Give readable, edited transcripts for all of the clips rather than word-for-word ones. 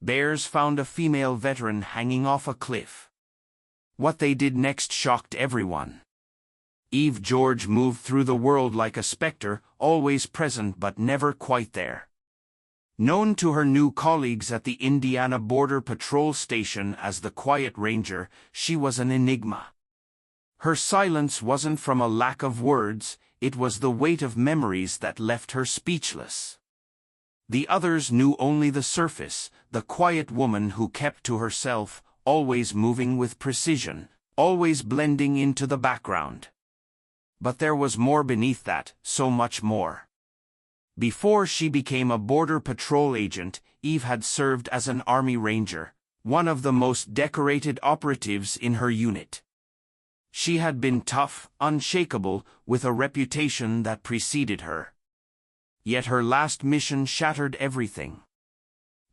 Bears found a female veteran hanging off a cliff. What they did next shocked everyone. Eve George moved through the world like a specter, always present but never quite there. Known to her new colleagues at the Indiana Border Patrol Station as the Quiet Ranger, she was an enigma. Her silence wasn't from a lack of words, it was the weight of memories that left her speechless. The others knew only the surface, the quiet woman who kept to herself, always moving with precision, always blending into the background. But there was more beneath that, so much more. Before she became a Border Patrol agent, Eve had served as an Army Ranger, one of the most decorated operatives in her unit. She had been tough, unshakable, with a reputation that preceded her. Yet her last mission shattered everything.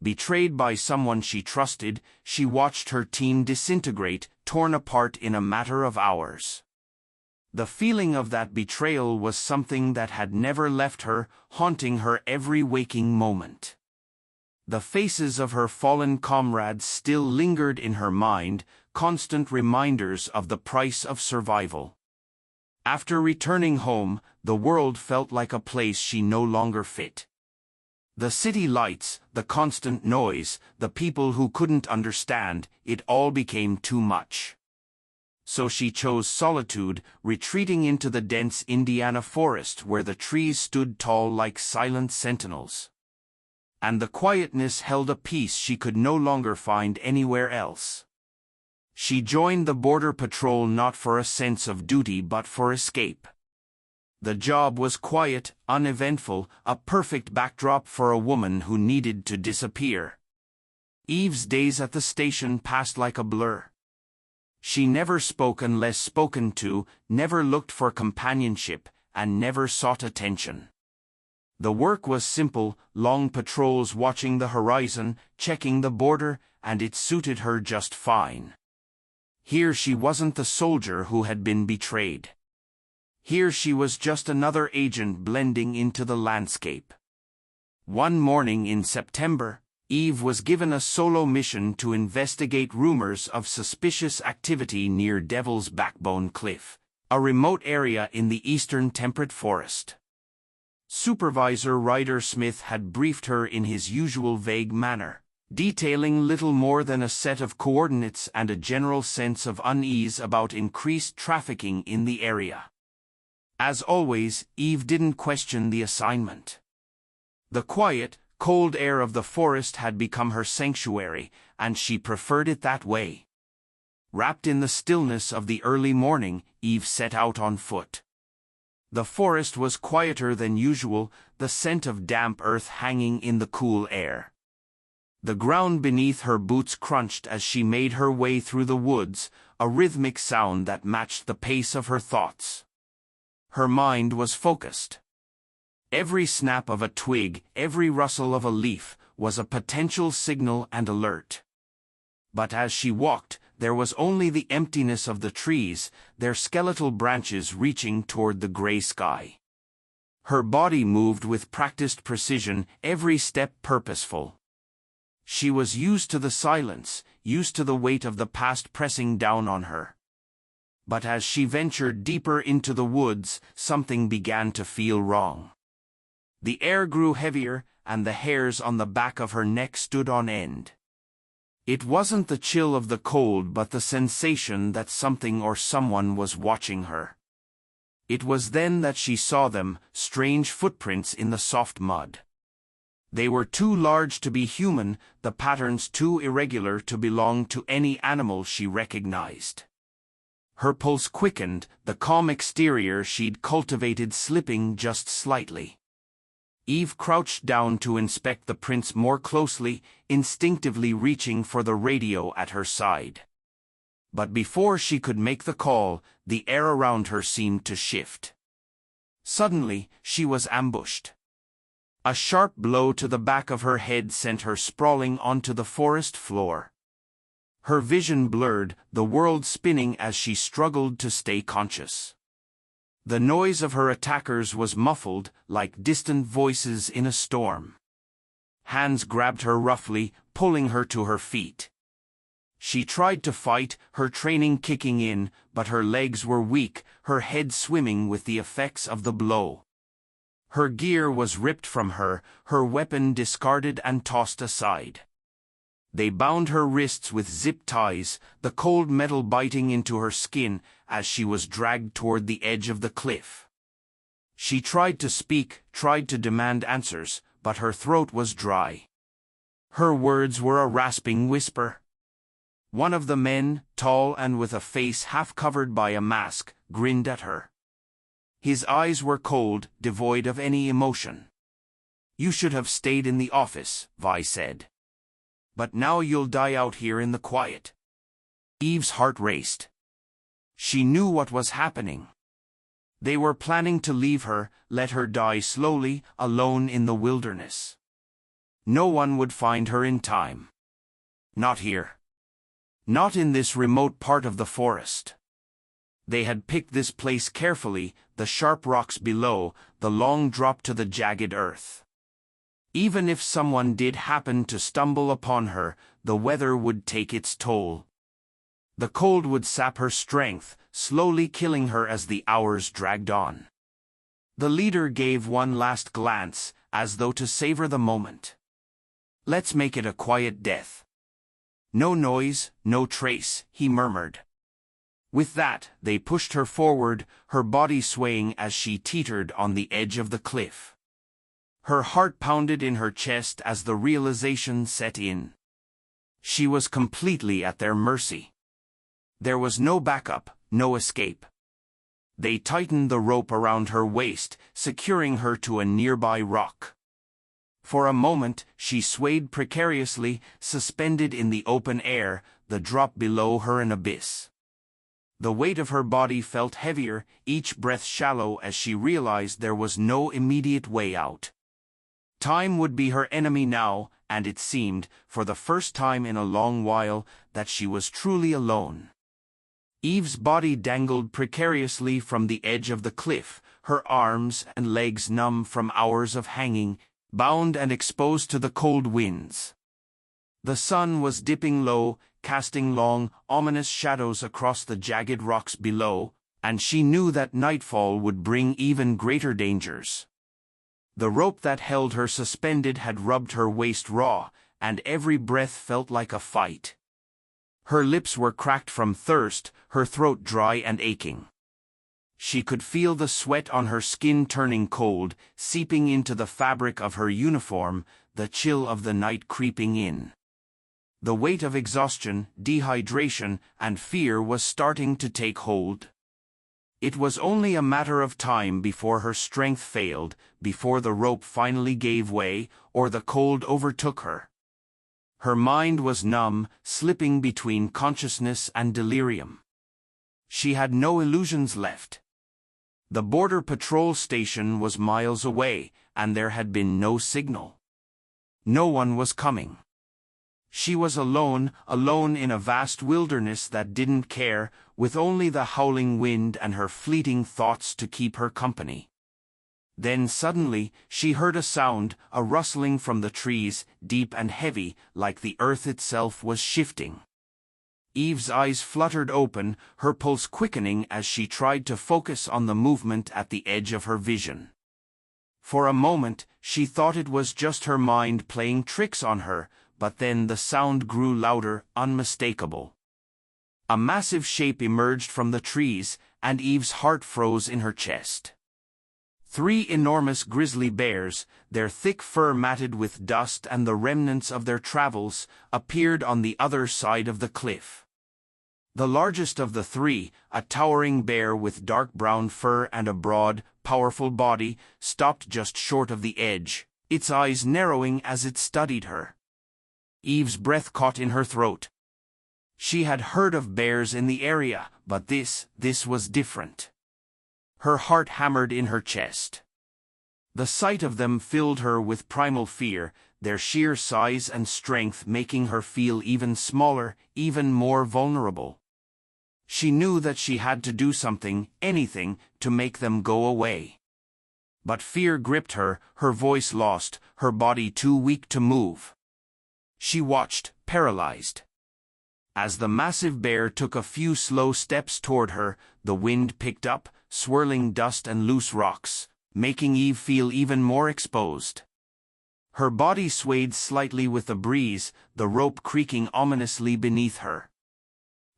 Betrayed by someone she trusted, she watched her team disintegrate, torn apart in a matter of hours. The feeling of that betrayal was something that had never left her, haunting her every waking moment. The faces of her fallen comrades still lingered in her mind, constant reminders of the price of survival. After returning home, the world felt like a place she no longer fit. The city lights, the constant noise, the people who couldn't understand, it all became too much. So she chose solitude, retreating into the dense Indiana forest where the trees stood tall like silent sentinels. And the quietness held a peace she could no longer find anywhere else. She joined the Border Patrol not for a sense of duty but for escape. The job was quiet, uneventful, a perfect backdrop for a woman who needed to disappear. Eve's days at the station passed like a blur. She never spoke unless spoken to, never looked for companionship, and never sought attention. The work was simple, long patrols watching the horizon, checking the border, and it suited her just fine. Here she wasn't the soldier who had been betrayed. Here she was just another agent blending into the landscape. One morning in September, Eve was given a solo mission to investigate rumors of suspicious activity near Devil's Backbone Cliff, a remote area in the eastern temperate forest. Supervisor Ryder Smith had briefed her in his usual vague manner, detailing little more than a set of coordinates and a general sense of unease about increased trafficking in the area. As always, Eve didn't question the assignment. The quiet, cold air of the forest had become her sanctuary, and she preferred it that way. Wrapped in the stillness of the early morning, Eve set out on foot. The forest was quieter than usual, the scent of damp earth hanging in the cool air. The ground beneath her boots crunched as she made her way through the woods, a rhythmic sound that matched the pace of her thoughts. Her mind was focused. Every snap of a twig, every rustle of a leaf, was a potential signal and alert. But as she walked, there was only the emptiness of the trees, their skeletal branches reaching toward the gray sky. Her body moved with practiced precision, every step purposeful. She was used to the silence, used to the weight of the past pressing down on her. But as she ventured deeper into the woods, something began to feel wrong. The air grew heavier, and the hairs on the back of her neck stood on end. It wasn't the chill of the cold but the sensation that something or someone was watching her. It was then that she saw them, strange footprints in the soft mud. They were too large to be human, the patterns too irregular to belong to any animal she recognized. Her pulse quickened, the calm exterior she'd cultivated slipping just slightly. Eve crouched down to inspect the prints more closely, instinctively reaching for the radio at her side. But before she could make the call, the air around her seemed to shift. Suddenly, she was ambushed. A sharp blow to the back of her head sent her sprawling onto the forest floor. Her vision blurred, the world spinning as she struggled to stay conscious. The noise of her attackers was muffled, like distant voices in a storm. Hands grabbed her roughly, pulling her to her feet. She tried to fight, her training kicking in, but her legs were weak, her head swimming with the effects of the blow. Her gear was ripped from her, her weapon discarded and tossed aside. They bound her wrists with zip ties, the cold metal biting into her skin as she was dragged toward the edge of the cliff. She tried to speak, tried to demand answers, but her throat was dry. Her words were a rasping whisper. One of the men, tall and with a face half covered by a mask, grinned at her. His eyes were cold, devoid of any emotion. "You should have stayed in the office," Vi said. "But now you'll die out here in the quiet." Eve's heart raced. She knew what was happening. They were planning to leave her, let her die slowly, alone in the wilderness. No one would find her in time. Not here. Not in this remote part of the forest. They had picked this place carefully, the sharp rocks below, the long drop to the jagged earth. Even if someone did happen to stumble upon her, the weather would take its toll. The cold would sap her strength, slowly killing her as the hours dragged on. The leader gave one last glance, as though to savor the moment. "Let's make it a quiet death. No noise, no trace," he murmured. With that, they pushed her forward, her body swaying as she teetered on the edge of the cliff. Her heart pounded in her chest as the realization set in. She was completely at their mercy. There was no backup, no escape. They tightened the rope around her waist, securing her to a nearby rock. For a moment, she swayed precariously, suspended in the open air, the drop below her an abyss. The weight of her body felt heavier, each breath shallow as she realized there was no immediate way out. Time would be her enemy now, and it seemed, for the first time in a long while, that she was truly alone. Eve's body dangled precariously from the edge of the cliff, her arms and legs numb from hours of hanging, bound and exposed to the cold winds. The sun was dipping low, casting long, ominous shadows across the jagged rocks below, and she knew that nightfall would bring even greater dangers. The rope that held her suspended had rubbed her waist raw, and every breath felt like a fight. Her lips were cracked from thirst, her throat dry and aching. She could feel the sweat on her skin turning cold, seeping into the fabric of her uniform, the chill of the night creeping in. The weight of exhaustion, dehydration, and fear was starting to take hold. It was only a matter of time before her strength failed, before the rope finally gave way, or the cold overtook her. Her mind was numb, slipping between consciousness and delirium. She had no illusions left. The border patrol station was miles away, and there had been no signal. No one was coming. She was alone, alone in a vast wilderness that didn't care, with only the howling wind and her fleeting thoughts to keep her company. Then suddenly, she heard a sound, a rustling from the trees, deep and heavy, like the earth itself was shifting. Eve's eyes fluttered open, her pulse quickening as she tried to focus on the movement at the edge of her vision. For a moment, she thought it was just her mind playing tricks on her, but then the sound grew louder, unmistakable. A massive shape emerged from the trees, and Eve's heart froze in her chest. 3 enormous grizzly bears, their thick fur matted with dust and the remnants of their travels, appeared on the other side of the cliff. The largest of the 3, a towering bear with dark brown fur and a broad, powerful body, stopped just short of the edge, its eyes narrowing as it studied her. Eve's breath caught in her throat. She had heard of bears in the area, but this was different. Her heart hammered in her chest. The sight of them filled her with primal fear, their sheer size and strength making her feel even smaller, even more vulnerable. She knew that she had to do something, anything, to make them go away. But fear gripped her, her voice lost, her body too weak to move. She watched, paralyzed. As the massive bear took a few slow steps toward her, the wind picked up, swirling dust and loose rocks, making Eve feel even more exposed. Her body swayed slightly with the breeze, the rope creaking ominously beneath her.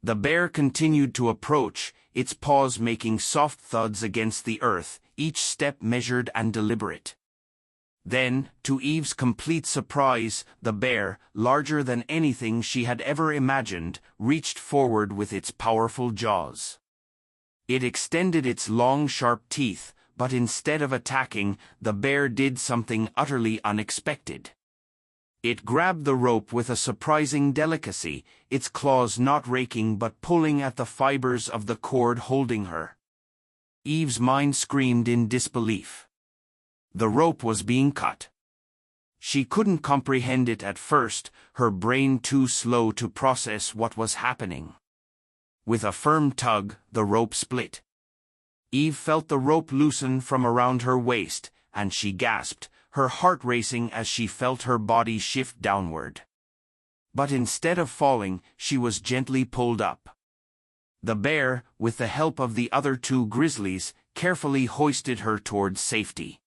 The bear continued to approach, its paws making soft thuds against the earth, each step measured and deliberate. Then, to Eve's complete surprise, the bear, larger than anything she had ever imagined, reached forward with its powerful jaws. It extended its long, sharp teeth, but instead of attacking, the bear did something utterly unexpected. It grabbed the rope with a surprising delicacy, its claws not raking but pulling at the fibers of the cord holding her. Eve's mind screamed in disbelief. The rope was being cut. She couldn't comprehend it at first, her brain too slow to process what was happening. With a firm tug, the rope split. Eve felt the rope loosen from around her waist, and she gasped, her heart racing as she felt her body shift downward. But instead of falling, she was gently pulled up. The bear, with the help of the other two grizzlies, carefully hoisted her towards safety.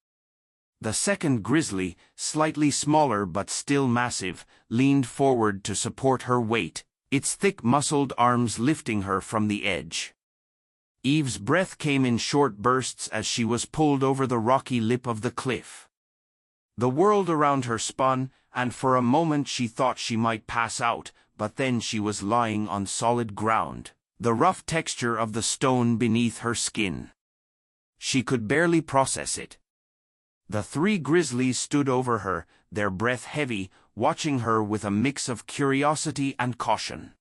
The second grizzly, slightly smaller but still massive, leaned forward to support her weight, its thick muscled arms lifting her from the edge. Eve's breath came in short bursts as she was pulled over the rocky lip of the cliff. The world around her spun, and for a moment she thought she might pass out, but then she was lying on solid ground, the rough texture of the stone beneath her skin. She could barely process it. The three grizzlies stood over her, their breath heavy, watching her with a mix of curiosity and caution.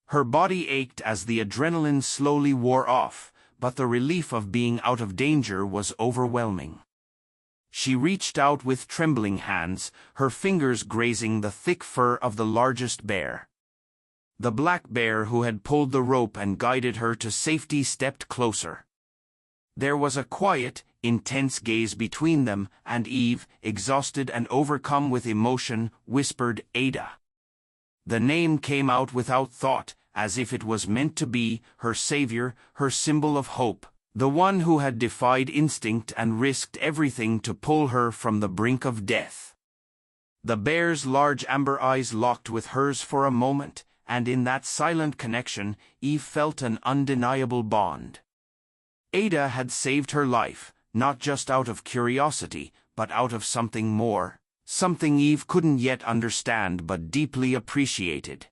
Her body ached as the adrenaline slowly wore off, but the relief of being out of danger was overwhelming. She reached out with trembling hands, her fingers grazing the thick fur of the largest bear. The black bear who had pulled the rope and guided her to safety stepped closer. There was a quiet, intense gaze between them, and Eve, exhausted and overcome with emotion, whispered, "Ada." The name came out without thought, as if it was meant to be, her savior, her symbol of hope, the one who had defied instinct and risked everything to pull her from the brink of death. The bear's large amber eyes locked with hers for a moment, and in that silent connection, Eve felt an undeniable bond. Ada had saved her life, not just out of curiosity, but out of something more, something Eve couldn't yet understand but deeply appreciated.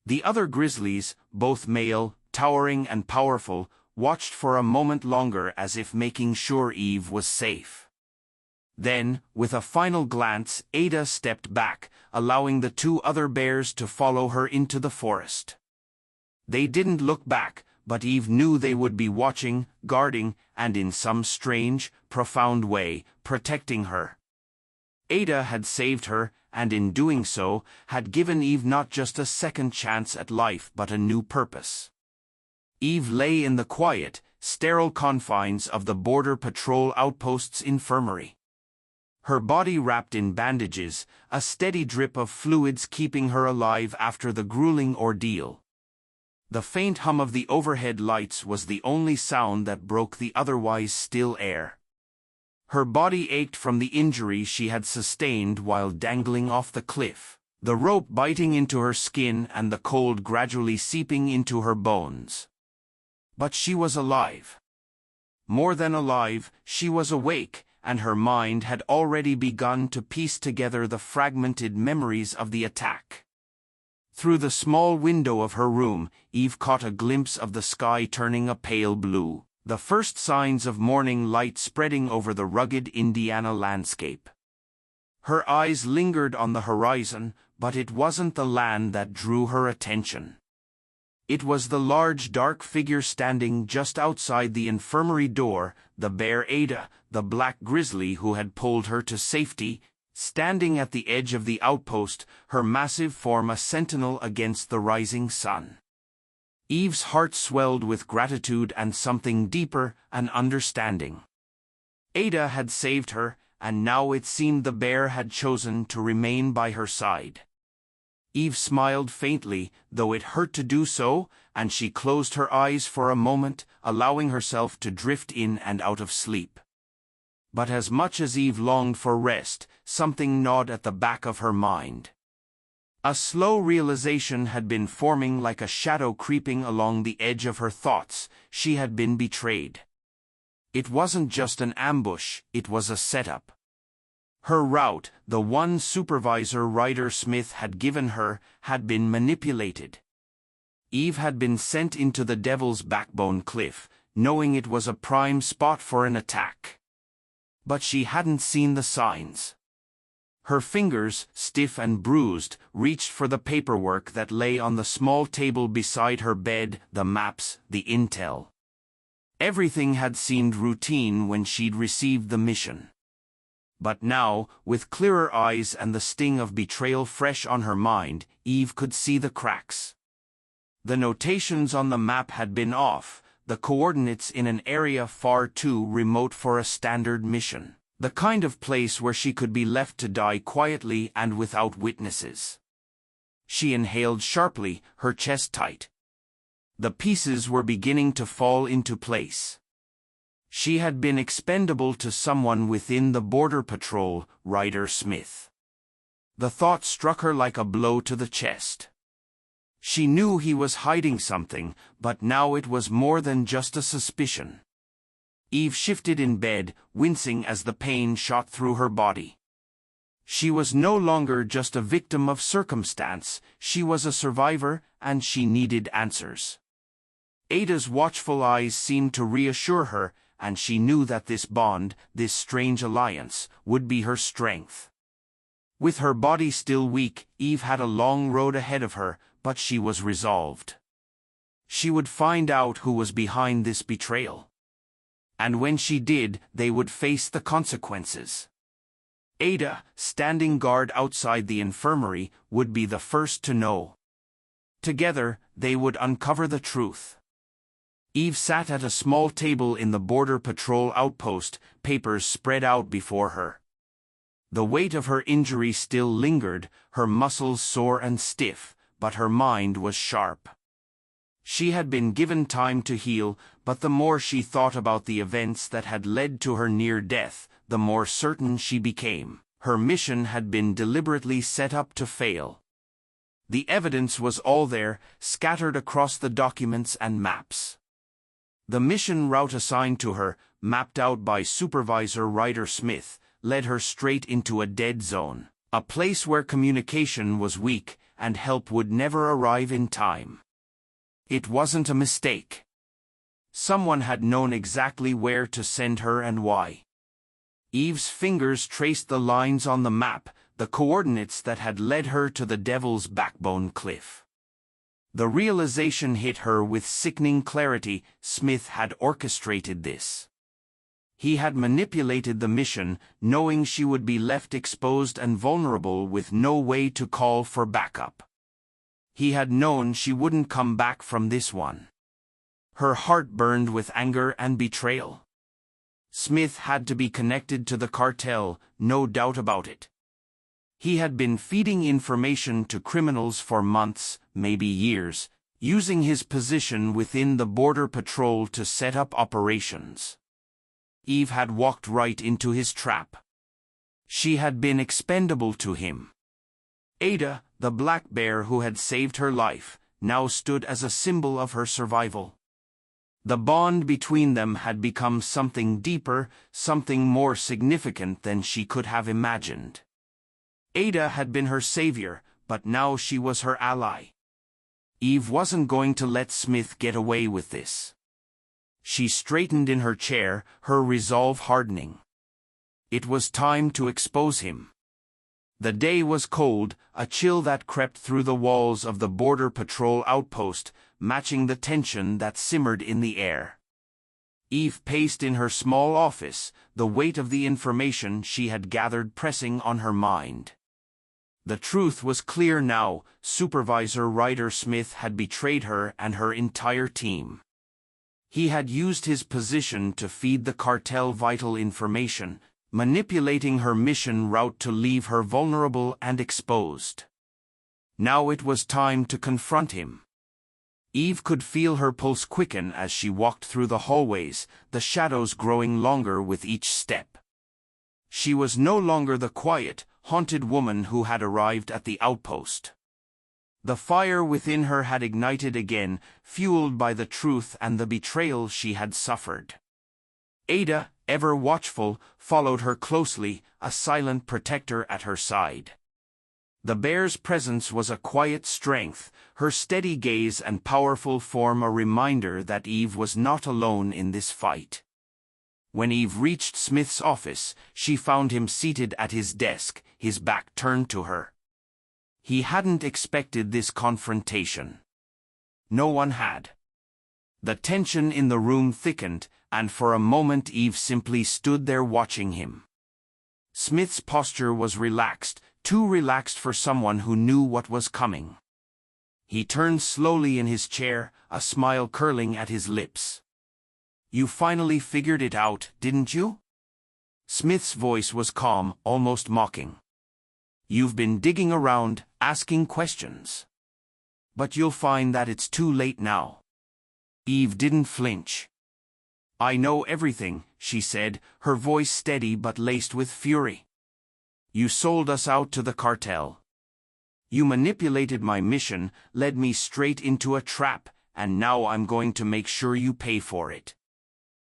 The other grizzlies, both male, towering and powerful, watched for a moment longer as if making sure Eve was safe. Then, with a final glance, Ada stepped back, allowing the two other bears to follow her into the forest. They didn't look back, but Eve knew they would be watching, guarding, and in some strange, profound way, protecting her. Ada had saved her, and in doing so, had given Eve not just a second chance at life but a new purpose. Eve lay in the quiet, sterile confines of the Border Patrol outpost's infirmary. Her body wrapped in bandages, a steady drip of fluids keeping her alive after the grueling ordeal. The faint hum of the overhead lights was the only sound that broke the otherwise still air. Her body ached from the injury she had sustained while dangling off the cliff, the rope biting into her skin and the cold gradually seeping into her bones. But she was alive. More than alive, she was awake, and her mind had already begun to piece together the fragmented memories of the attack. Through the small window of her room, Eve caught a glimpse of the sky turning a pale blue, the first signs of morning light spreading over the rugged Indiana landscape. Her eyes lingered on the horizon, but it wasn't the land that drew her attention. It was the large dark figure standing just outside the infirmary door, the bear Ada, the black grizzly who had pulled her to safety, standing at the edge of the outpost, her massive form a sentinel against the rising sun. Eve's heart swelled with gratitude and something deeper, an understanding. Ada had saved her, and now it seemed the bear had chosen to remain by her side. Eve smiled faintly, though it hurt to do so, and she closed her eyes for a moment, allowing herself to drift in and out of sleep. But as much as Eve longed for rest, something gnawed at the back of her mind. A slow realization had been forming like a shadow creeping along the edge of her thoughts. She had been betrayed. It wasn't just an ambush, it was a setup. Her route, the one Supervisor Ryder Smith had given her, had been manipulated. Eve had been sent into the Devil's Backbone Cliff, knowing it was a prime spot for an attack. But she hadn't seen the signs. Her fingers, stiff and bruised, reached for the paperwork that lay on the small table beside her bed, the maps, the intel. Everything had seemed routine when she'd received the mission. But now, with clearer eyes and the sting of betrayal fresh on her mind, Eve could see the cracks. The notations on the map had been off, the coordinates in an area far too remote for a standard mission, the kind of place where she could be left to die quietly and without witnesses. She inhaled sharply, her chest tight. The pieces were beginning to fall into place. She had been expendable to someone within the Border Patrol, Ryder Smith. The thought struck her like a blow to the chest. She knew he was hiding something, but now it was more than just a suspicion. Eve shifted in bed, wincing as the pain shot through her body. She was no longer just a victim of circumstance, she was a survivor, and she needed answers. Ada's watchful eyes seemed to reassure her, and she knew that this bond, this strange alliance, would be her strength. With her body still weak, Eve had a long road ahead of her, but she was resolved. She would find out who was behind this betrayal. And when she did, they would face the consequences. Ada, standing guard outside the infirmary, would be the first to know. Together, they would uncover the truth. Eve sat at a small table in the Border Patrol outpost, papers spread out before her. The weight of her injury still lingered, her muscles sore and stiff, but her mind was sharp. She had been given time to heal, but the more she thought about the events that had led to her near death, the more certain she became. Her mission had been deliberately set up to fail. The evidence was all there, scattered across the documents and maps. The mission route assigned to her, mapped out by Supervisor Ryder Smith, led her straight into a dead zone, a place where communication was weak and help would never arrive in time. It wasn't a mistake. Someone had known exactly where to send her and why. Eve's fingers traced the lines on the map, the coordinates that had led her to the Devil's Backbone Cliff. The realization hit her with sickening clarity: Smith had orchestrated this. He had manipulated the mission, knowing she would be left exposed and vulnerable with no way to call for backup. He had known she wouldn't come back from this one. Her heart burned with anger and betrayal. Smith had to be connected to the cartel, no doubt about it. He had been feeding information to criminals for months, maybe years, using his position within the Border Patrol to set up operations. Eve had walked right into his trap. She had been expendable to him. Ada, the black bear who had saved her life, now stood as a symbol of her survival. The bond between them had become something deeper, something more significant than she could have imagined. Ada had been her savior, but now she was her ally. Eve wasn't going to let Smith get away with this. She straightened in her chair, her resolve hardening. It was time to expose him. The day was cold, a chill that crept through the walls of the Border Patrol outpost, matching the tension that simmered in the air. Eve paced in her small office, the weight of the information she had gathered pressing on her mind. The truth was clear now: Supervisor Ryder Smith had betrayed her and her entire team. He had used his position to feed the cartel vital information, manipulating her mission route to leave her vulnerable and exposed. Now it was time to confront him. Eve could feel her pulse quicken as she walked through the hallways, the shadows growing longer with each step. She was no longer the quiet, haunted woman who had arrived at the outpost. The fire within her had ignited again, fueled by the truth and the betrayal she had suffered. Ada, ever watchful, followed her closely, a silent protector at her side. The bear's presence was a quiet strength, her steady gaze and powerful form a reminder that Eve was not alone in this fight. When Eve reached Smith's office, she found him seated at his desk, his back turned to her. He hadn't expected this confrontation. No one had. The tension in the room thickened, and for a moment Eve simply stood there watching him. Smith's posture was relaxed, too relaxed for someone who knew what was coming. He turned slowly in his chair, a smile curling at his lips. "You finally figured it out, didn't you?" Smith's voice was calm, almost mocking. "You've been digging around, asking questions. But you'll find that it's too late now." Eve didn't flinch. "I know everything," she said, her voice steady but laced with fury. "You sold us out to the cartel. You manipulated my mission, led me straight into a trap, and now I'm going to make sure you pay for it."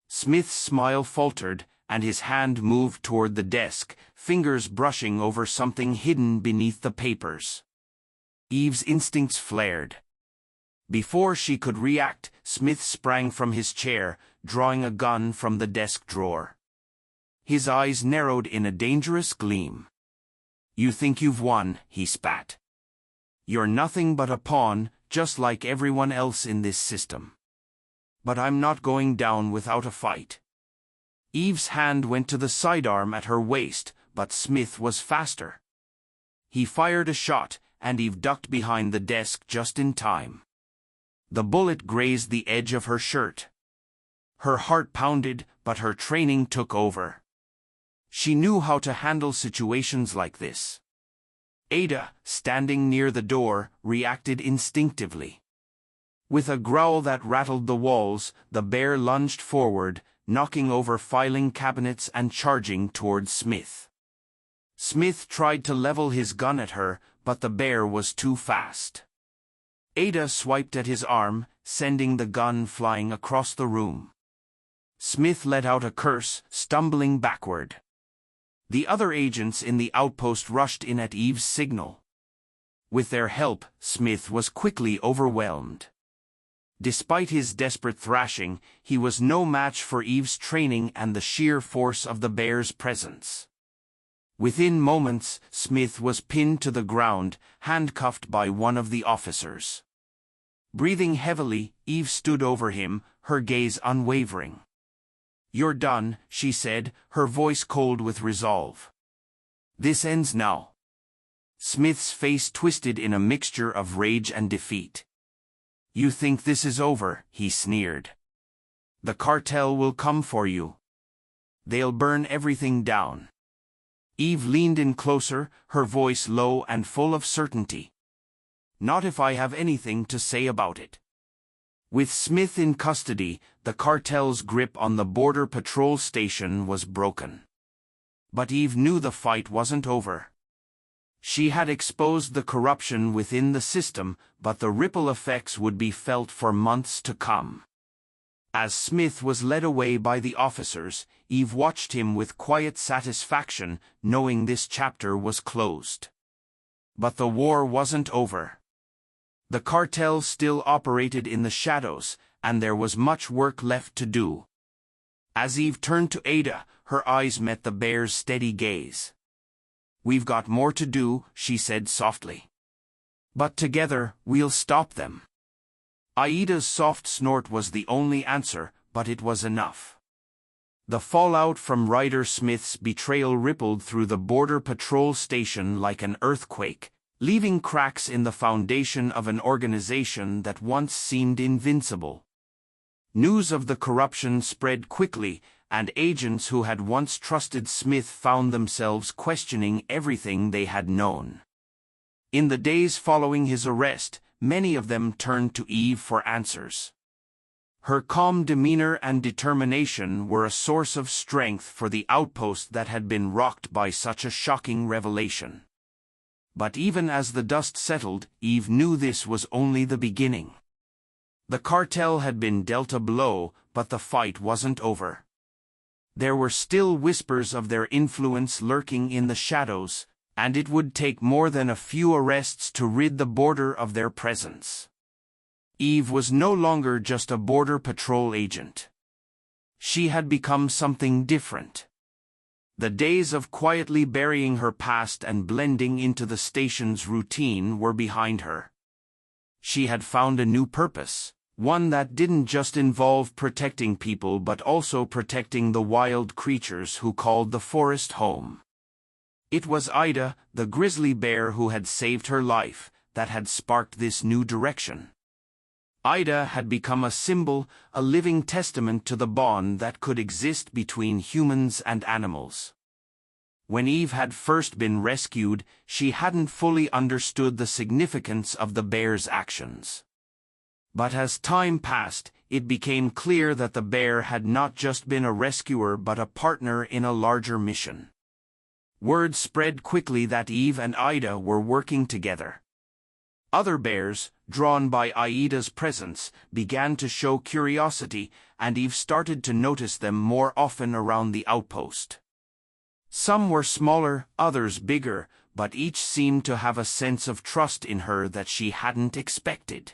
Smith's smile faltered, and his hand moved toward the desk, fingers brushing over something hidden beneath the papers. Eve's instincts flared. Before she could react, Smith sprang from his chair, drawing a gun from the desk drawer. His eyes narrowed in a dangerous gleam. "You think you've won," he spat. "You're nothing but a pawn, just like everyone else in this system. But I'm not going down without a fight." Eve's hand went to the sidearm at her waist, but Smith was faster. He fired a shot, and Eve ducked behind the desk just in time. The bullet grazed the edge of her shirt. Her heart pounded, but her training took over. She knew how to handle situations like this. Ada, standing near the door, reacted instinctively. With a growl that rattled the walls, the bear lunged forward, knocking over filing cabinets and charging toward Smith. Smith tried to level his gun at her, but the bear was too fast. Ada swiped at his arm, sending the gun flying across the room. Smith let out a curse, stumbling backward. The other agents in the outpost rushed in at Eve's signal. With their help, Smith was quickly overwhelmed. Despite his desperate thrashing, he was no match for Eve's training and the sheer force of the bear's presence. Within moments, Smith was pinned to the ground, handcuffed by one of the officers. Breathing heavily, Eve stood over him, her gaze unwavering. "You're done," she said, her voice cold with resolve. "This ends now." Smith's face twisted in a mixture of rage and defeat. "You think this is over," he sneered. "The cartel will come for you. They'll burn everything down." Eve leaned in closer, her voice low and full of certainty. "Not if I have anything to say about it." With Smith in custody, the cartel's grip on the border patrol station was broken. But Eve knew the fight wasn't over. She had exposed the corruption within the system, but the ripple effects would be felt for months to come. As Smith was led away by the officers, Eve watched him with quiet satisfaction, knowing this chapter was closed. But the war wasn't over. The cartel still operated in the shadows, and there was much work left to do. As Eve turned to Ada, her eyes met the bear's steady gaze. "We've got more to do," she said softly. "But together, we'll stop them." Aida's soft snort was the only answer, but it was enough. The fallout from Ryder Smith's betrayal rippled through the border patrol station like an earthquake, leaving cracks in the foundation of an organization that once seemed invincible. News of the corruption spread quickly, and agents who had once trusted Smith found themselves questioning everything they had known. In the days following his arrest, many of them turned to Eve for answers. Her calm demeanor and determination were a source of strength for the outpost that had been rocked by such a shocking revelation. But even as the dust settled, Eve knew this was only the beginning. The cartel had been dealt a blow, but the fight wasn't over. There were still whispers of their influence lurking in the shadows, and it would take more than a few arrests to rid the border of their presence. Eve was no longer just a border patrol agent. She had become something different. The days of quietly burying her past and blending into the station's routine were behind her. She had found a new purpose, one that didn't just involve protecting people but also protecting the wild creatures who called the forest home. It was Ida, the grizzly bear who had saved her life, that had sparked this new direction. Ida had become a symbol, a living testament to the bond that could exist between humans and animals. When Eve had first been rescued, she hadn't fully understood the significance of the bear's actions. But as time passed, it became clear that the bear had not just been a rescuer but a partner in a larger mission. Word spread quickly that Eve and Ida were working together. Other bears, drawn by Ida's presence, began to show curiosity, and Eve started to notice them more often around the outpost. Some were smaller, others bigger, but each seemed to have a sense of trust in her that she hadn't expected.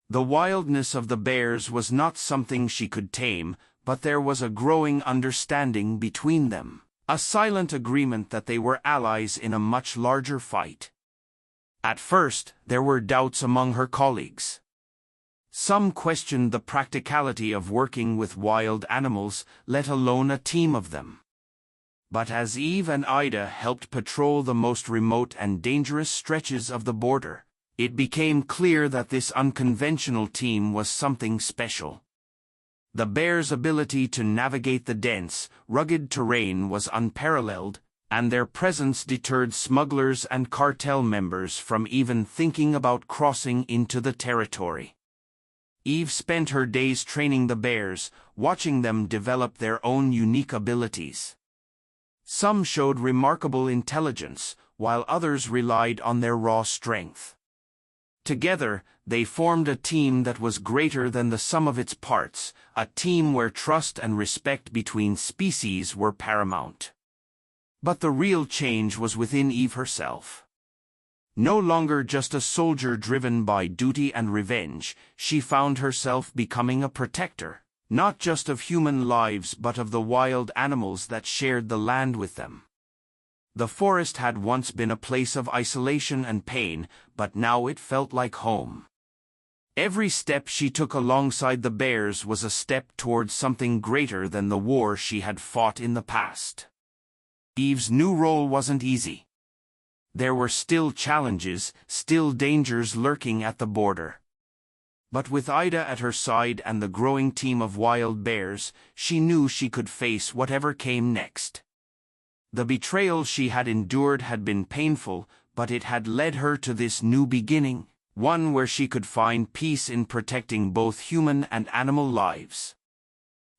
The wildness of the bears was not something she could tame, but there was a growing understanding between them, a silent agreement that they were allies in a much larger fight. At first, there were doubts among her colleagues. Some questioned the practicality of working with wild animals, let alone a team of them. But as Eve and Ida helped patrol the most remote and dangerous stretches of the border, it became clear that this unconventional team was something special. The bears' ability to navigate the dense, rugged terrain was unparalleled, and their presence deterred smugglers and cartel members from even thinking about crossing into the territory. Eve spent her days training the bears, watching them develop their own unique abilities. Some showed remarkable intelligence, while others relied on their raw strength. Together, they formed a team that was greater than the sum of its parts, a team where trust and respect between species were paramount. But the real change was within Eve herself. No longer just a soldier driven by duty and revenge, she found herself becoming a protector, not just of human lives but of the wild animals that shared the land with them. The forest had once been a place of isolation and pain, but now it felt like home. Every step she took alongside the bears was a step towards something greater than the war she had fought in the past. Eve's new role wasn't easy. There were still challenges, still dangers lurking at the border. But with Ida at her side and the growing team of wild bears, she knew she could face whatever came next. The betrayal she had endured had been painful, but it had led her to this new beginning, one where she could find peace in protecting both human and animal lives.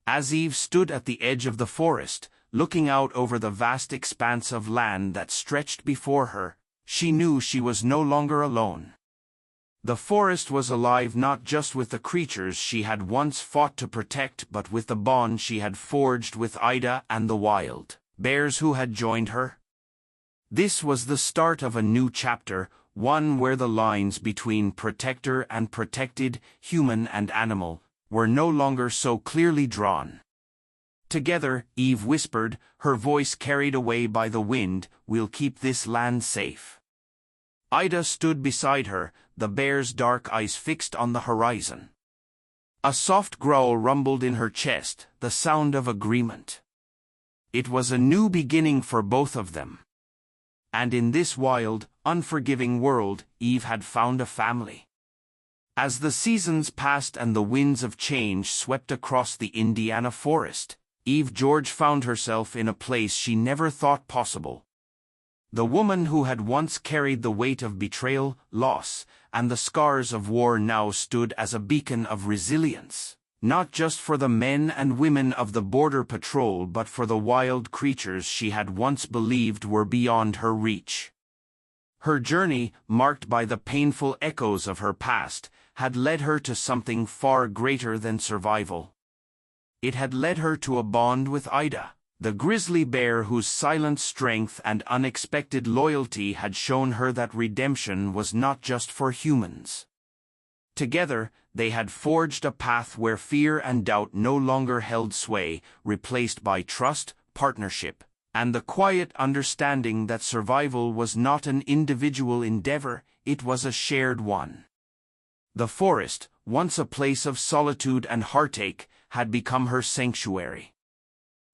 As Eve stood at the edge of the forest, looking out over the vast expanse of land that stretched before her, she knew she was no longer alone. The forest was alive not just with the creatures she had once fought to protect but with the bond she had forged with Ida and the wild bears who had joined her. This was the start of a new chapter, one where the lines between protector and protected, human and animal, were no longer so clearly drawn. Together, Eve whispered, her voice carried away by the wind, "We'll keep this land safe." Ida stood beside her, the bear's dark eyes fixed on the horizon. A soft growl rumbled in her chest, the sound of agreement. It was a new beginning for both of them. And in this wild, unforgiving world, Eve had found a family. As the seasons passed and the winds of change swept across the Indiana forest, Eve George found herself in a place she never thought possible. The woman who had once carried the weight of betrayal, loss, and the scars of war now stood as a beacon of resilience, not just for the men and women of the border patrol but for the wild creatures she had once believed were beyond her reach. Her journey, marked by the painful echoes of her past, had led her to something far greater than survival. It had led her to a bond with Ida, the grizzly bear whose silent strength and unexpected loyalty had shown her that redemption was not just for humans. Together, they had forged a path where fear and doubt no longer held sway, replaced by trust, partnership, and the quiet understanding that survival was not an individual endeavor, it was a shared one. The forest, once a place of solitude and heartache, had become her sanctuary.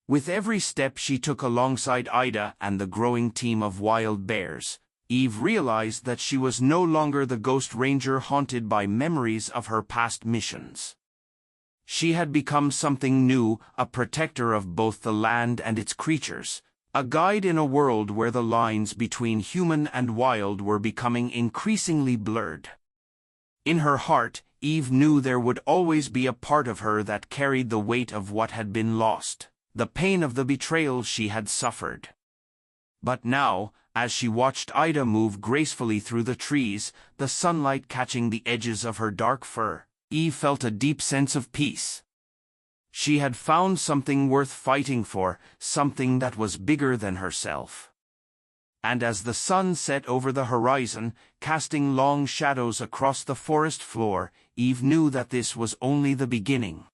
With every step she took alongside Ida and the growing team of wild bears, Eve realized that she was no longer the ghost ranger haunted by memories of her past missions. She had become something new, a protector of both the land and its creatures, a guide in a world where the lines between human and wild were becoming increasingly blurred. In her heart, Eve knew there would always be a part of her that carried the weight of what had been lost, the pain of the betrayal she had suffered. But now, as she watched Ida move gracefully through the trees, the sunlight catching the edges of her dark fur, Eve felt a deep sense of peace. She had found something worth fighting for, something that was bigger than herself. And as the sun set over the horizon, casting long shadows across the forest floor, Eve knew that this was only the beginning.